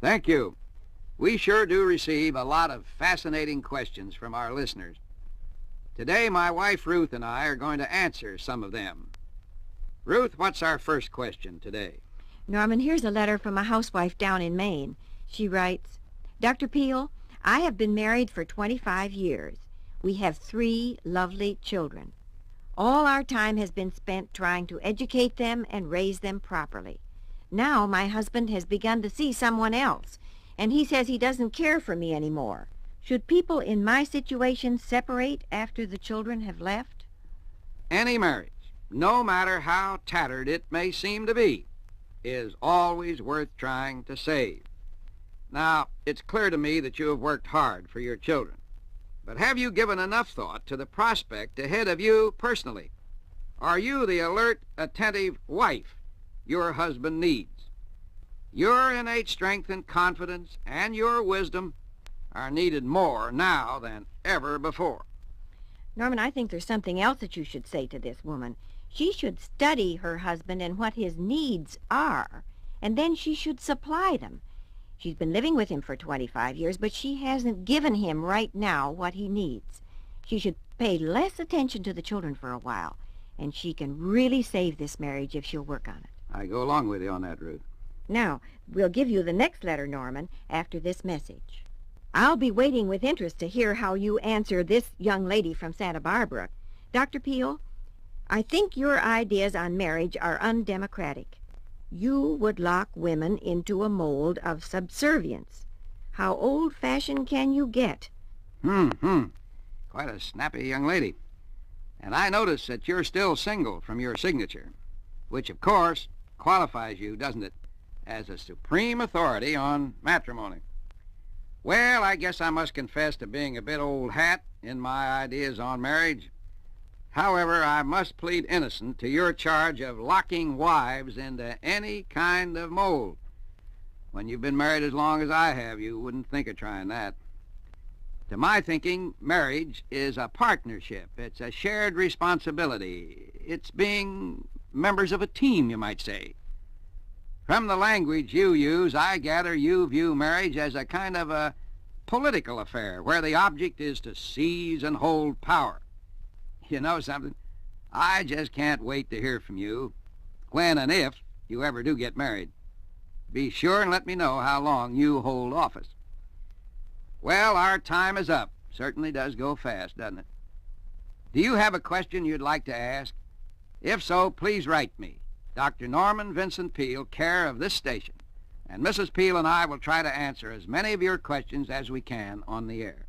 Thank you. We sure do receive a lot of fascinating questions from our listeners. Today, my wife Ruth and I are going to answer some of them. Ruth, what's our first question today? Norman, here's a letter from a housewife down in Maine. She writes, Dr. Peale, I have been married for 25 years. We have 3 lovely children. All our time has been spent trying to educate them and raise them properly. Now my husband has begun to see someone else, and he says he doesn't care for me anymore. Should people in my situation separate after the children have left? Any marriage, no matter how tattered it may seem to be, is always worth trying to save. Now, it's clear to me that you have worked hard for your children. But have you given enough thought to the prospect ahead of you personally? Are you the alert, attentive wife your husband needs? Your innate strength and confidence and your wisdom are needed more now than ever before. Norman, I think there's something else that you should say to this woman. She should study her husband and what his needs are, and then she should supply them. She's been living with him for 25 years, but she hasn't given him right now what he needs. She should pay less attention to the children for a while, and she can really save this marriage if she'll work on it. I go along with you on that, Ruth. Now, we'll give you the next letter, Norman, after this message. I'll be waiting with interest to hear how you answer this young lady from Santa Barbara. Dr. Peale, I think your ideas on marriage are undemocratic. You would lock women into a mold of subservience. How old-fashioned can you get? Quite a snappy young lady. And I notice that you're still single from your signature, which, of course, qualifies you, doesn't it, as a supreme authority on matrimony. Well, I guess I must confess to being a bit old hat in my ideas on marriage. However, I must plead innocent to your charge of locking wives into any kind of mold. When you've been married as long as I have, you wouldn't think of trying that. To my thinking, marriage is a partnership. It's a shared responsibility. It's being members of a team, you might say. From the language you use, I gather you view marriage as a kind of a political affair where the object is to seize and hold power. You know something? I just can't wait to hear from you when and if you ever do get married. Be sure and let me know how long you hold office. Well, our time is up. Certainly does go fast, doesn't it? Do you have a question you'd like to ask? If so, please write me. Dr. Norman Vincent Peale, care of this station. And Mrs. Peale and I will try to answer as many of your questions as we can on the air.